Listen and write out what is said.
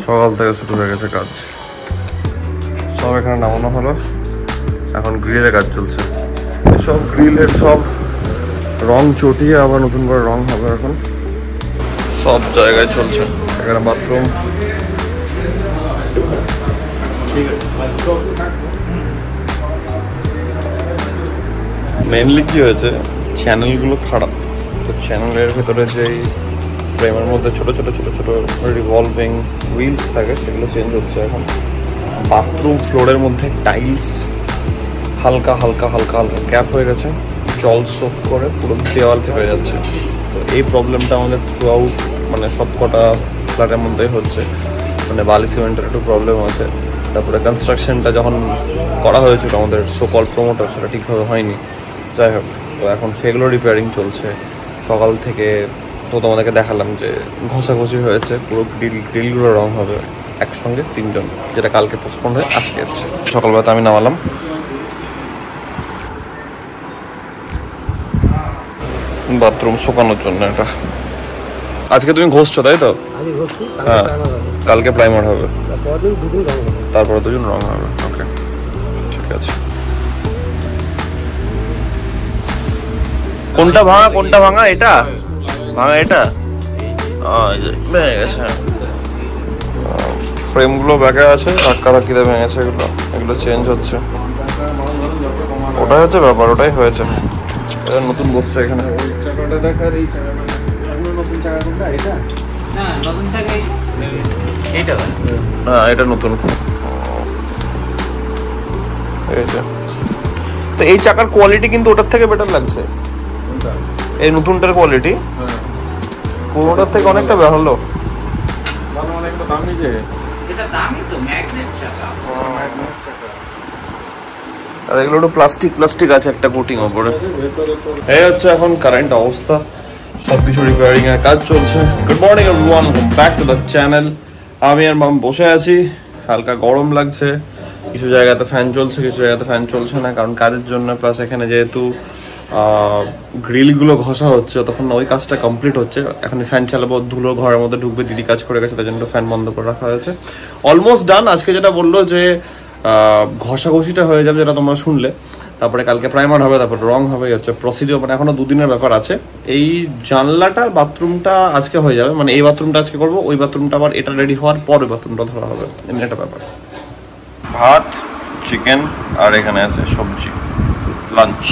সকাল থেকে শুরু হয়ে গেছে কাজ, সব এখানে নামানো হলো। এখন গ্রিলের কাজ চলছে, সব গ্রিলের সব রং চটিয়ে আবার নতুন করে রং হবে। এখন সব জায়গায় চলছে। এখানে বাথরুম, মেনলি কি হয়েছে, চ্যানেলগুলো খারাপ। তো চ্যানেলের ভেতরে যেই ফ্রেমের মধ্যে ছোট ছোট ছোট ছোট রিভলভিং হুইলস থাকে সেগুলো চেঞ্জ হচ্ছে এখন। বাথরুম ফ্লোরের মধ্যে টাইলস হালকা হালকা হালকা হালকা গ্যাপ হয়ে গেছে, জল সোক করে পুরো দেওয়াল ফেটে যাচ্ছে। তো এই প্রবলেমটা আমাদের থ্রু আউট মানে সব কটা ফ্ল্যাটের মধ্যেই হচ্ছে। মানে বালি সিমেন্টের একটু প্রবলেম আছে। তারপরে কনস্ট্রাকশনটা যখন করা হয়েছিল আমাদের সোকল প্রমোটার, সেটা ঠিকভাবে হয়নি। যাই হোক, তো এখন সেগুলো রিপেয়ারিং চলছে সকাল থেকে। তো তোমাদেরকে দেখালাম যে ঘষাঘষি হয়েছে, পুরো গ্রিলগুলো রং হবে একসঙ্গে 3 জন, যেটা কালকে পোস্টপন্ড হয়ে আজকে এসছে। সকালবেলাতে আমি নামালাম। বাথরুম শুকানোর জন্য এটা। আজকে তুমি ঘষছো তাই তো? হ্যাঁ, কালকে প্রাইমার হবে, তারপরে 2 দিন রং হবে। ওকে, ঠিক আছে। কোনটা ভাঙা কোনটা ভাঙা? এটা ভাঙা, এটা ভেঙে গেছে। ফ্রেমগুলো ব্যাগে আছে, ধাক্কা ধাক্কিতে ভেঙেছে। এগুলো চেঞ্জ হচ্ছে। ওটাই হচ্ছে ব্যাপার, ওটাই হয়েছে। এটা নতুন বসছে এখানে। হ্যাঁ, এটা নতুন। তো এই চাকার কোয়ালিটি কিন্তু ওটার থেকে বেটার লাগছে। এই নতুনটার কোয়ালিটি পুরোটার থেকে অনেকটা ভালো। আর এগুলো একটু প্লাস্টিক আছে একটা কোটিং ওপরে। এই হচ্ছে এখন কারেন্ট অবস্থা, সবকিছু রিপেয়ারিং এর কাজ চলছে। Good morning everyone, welcome back to the channel. আমি আর মাম বসে আছি, হালকা গরম লাগছে। কিছু জায়গাতে ফ্যান চলছে, কিছু জায়গাতে ফ্যান চলছে না, কারণ কাজের জন্য। প্লাস এখানে যেহেতু গ্রিলগুলো ঘষা হচ্ছে, তখন ওই কাজটা কমপ্লিট হচ্ছে। এখন ফ্যান চালাবো, ধুলো ঘরের মধ্যে ঢুকবে। দিদি কাজ করে গেছে, তার জন্য ফ্যান বন্ধ করে রাখা হয়েছে। Almost done. আজকে যেটা বললো যে ঘষাঘষিটা হয়ে যাবে, যেটা তোমরা শুনলে। তারপরে কালকে প্রাইমার হবে, তারপরে রং হবে, হচ্ছে প্রসিডিওর। মানে এখনো 2 দিনের ব্যাপার আছে। এই জানলাটা, বাথরুমটা আজকে হয়ে যাবে। মানে এই বাথরুমটা আজকে করবো, ওই বাথরুমটা আবার এটা রেডি হওয়ার পর ওই বাথরুমটা ধরা হবে। এমনি একটা ব্যাপার। ভাত, চিকেন, আর এখানে আছে সবজি, লাঞ্চ।